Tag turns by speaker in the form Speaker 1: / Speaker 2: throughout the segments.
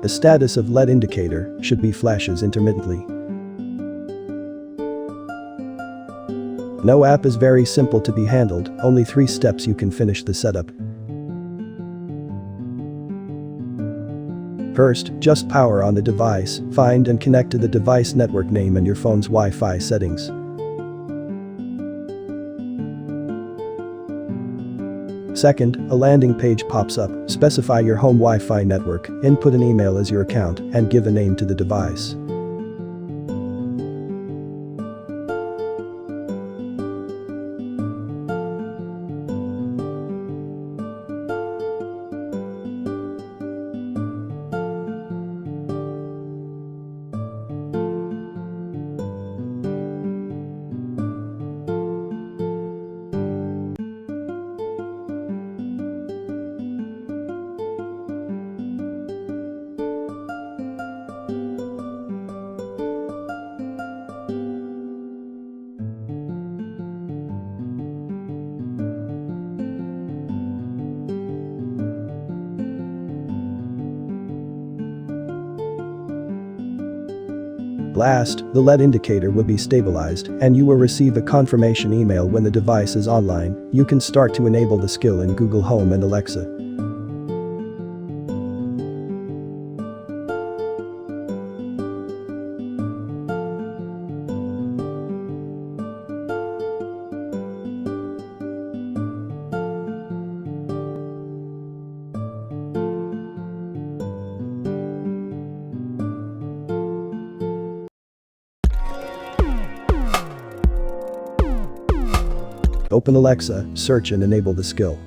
Speaker 1: The status of LED indicator should be flashes intermittently. NoAPP is very simple to be handled, only 3 steps you can finish the setup. First, just power on the device, find and connect to the device network name and your phone's Wi-Fi settings. Second, a landing page pops up, specify your home Wi-Fi network, input an email as your account, and give a name to the device. Last, the LED indicator will be stabilized, and you will receive a confirmation email when the device is online. You can start to enable the skill in Google Home and Alexa. Open Alexa, search and enable the skill.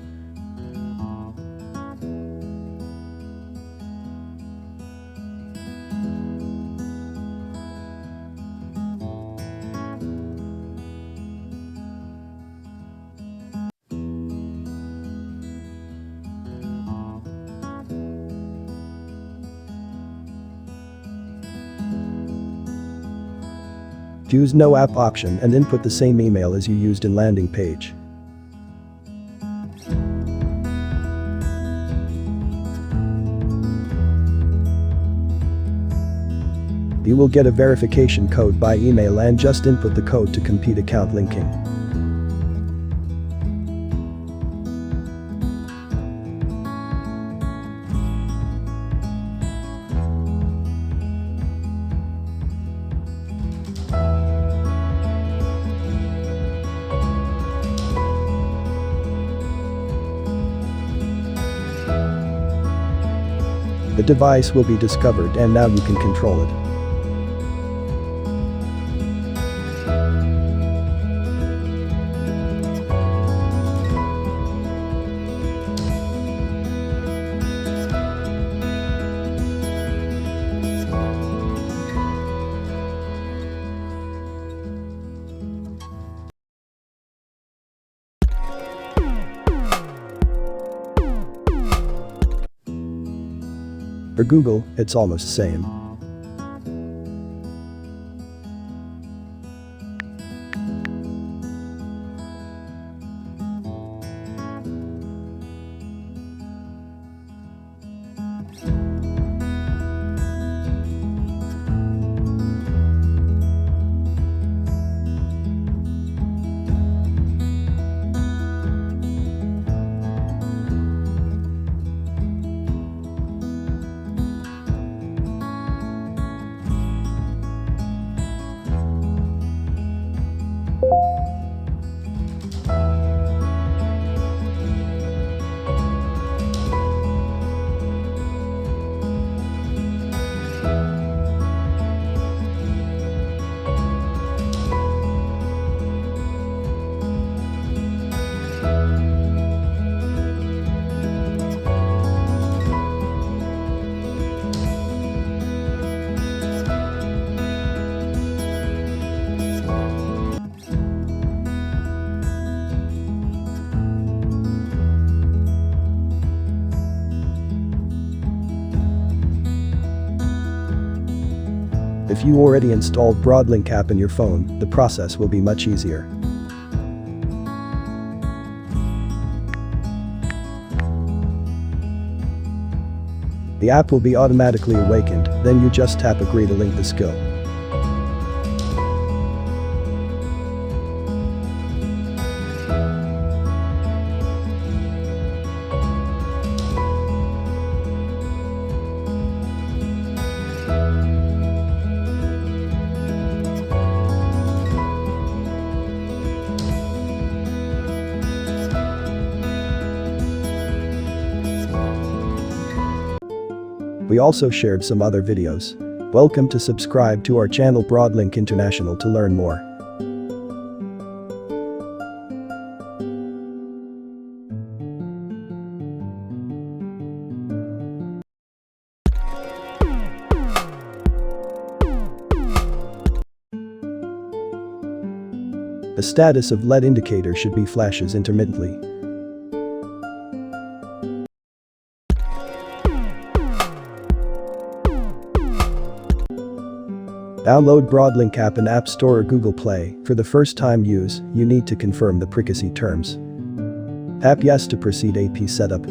Speaker 1: Choose NoAPP option and input the same email as you used in landing page. You will get a verification code by email and just input the code to complete account linking. The device will be discovered and now you can control it. For Google, it's almost the same. If you already installed BroadLink app in your phone, the process will be much easier. The app will be automatically awakened, then you just tap agree to link the skill. We also shared some other videos. Welcome to subscribe to our channel BroadLink International to learn more. The status of LED indicator should be flashes intermittently. Download BroadLink app in App Store or Google Play. For the first time use, you need to confirm the privacy terms. Tap Yes to proceed AP setup.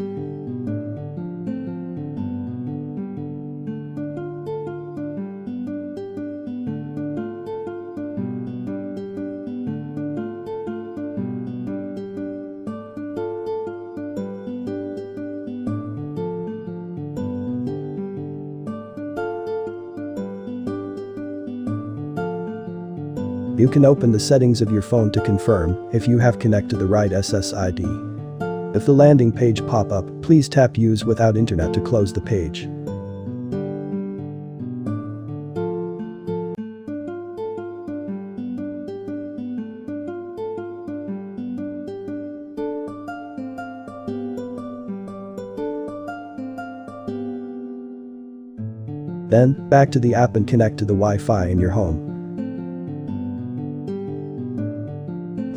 Speaker 1: You can open the settings of your phone to confirm if you have connected the right SSID. If the landing page pop up, please tap Use without internet to close the page. Then, back to the app and connect to the Wi-Fi in your home.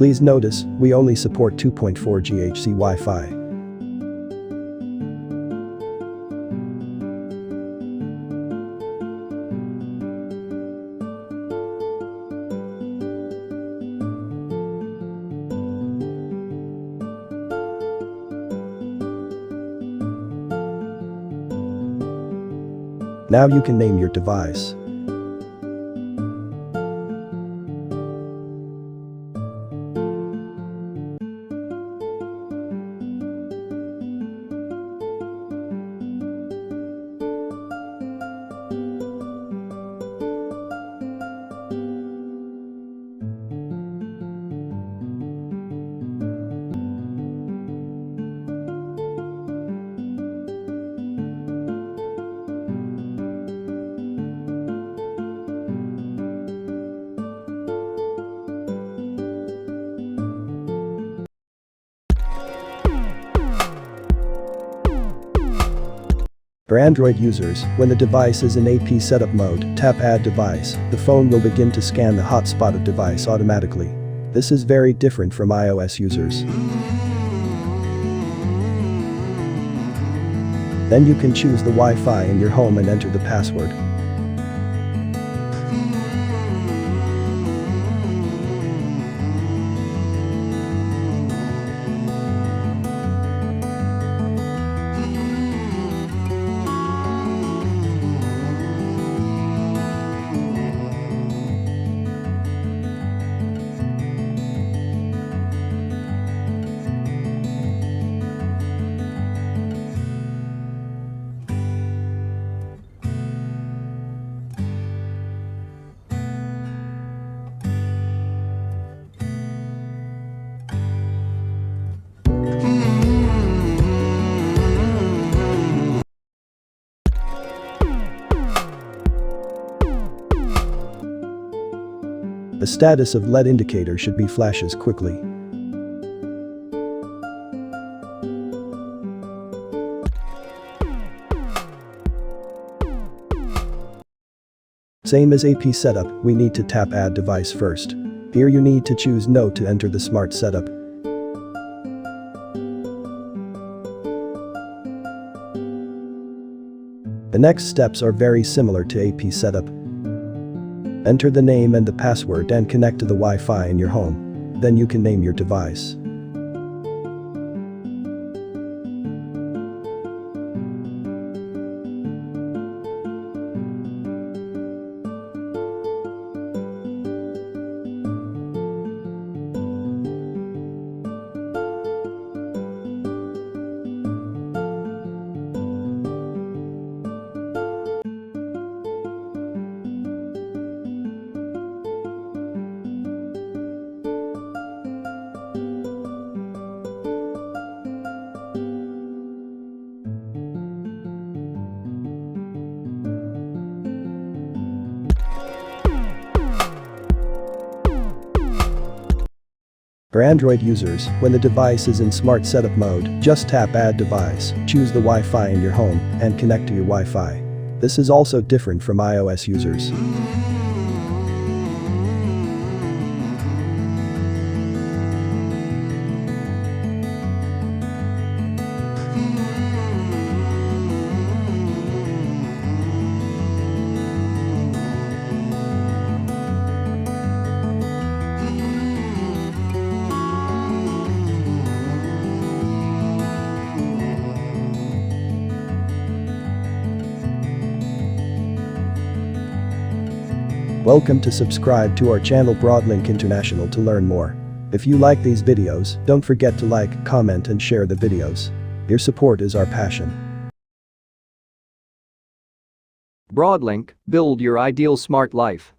Speaker 1: Please notice, we only support 2.4 GHz Wi-Fi. Now you can name your device. For Android users, when the device is in AP setup mode, tap Add Device. The phone will begin to scan the hotspot of device automatically. This is very different from iOS users. Then you can choose the Wi-Fi in your home and enter the password. The status of LED indicator should be flashes quickly. Same as AP setup, we need to tap Add Device first. Here you need to choose No to enter the smart setup. The next steps are very similar to AP setup. Enter the name and the password and connect to the Wi-Fi in your home. Then you can name your device. For Android users, when the device is in Smart Setup mode, just tap Add Device, choose the Wi-Fi in your home, and connect to your Wi-Fi. This is also different from iOS users. Welcome to subscribe to our channel BroadLink International to learn more. If you like these videos, don't forget to like, comment and share the videos. Your support is our passion.
Speaker 2: BroadLink, build your ideal smart life.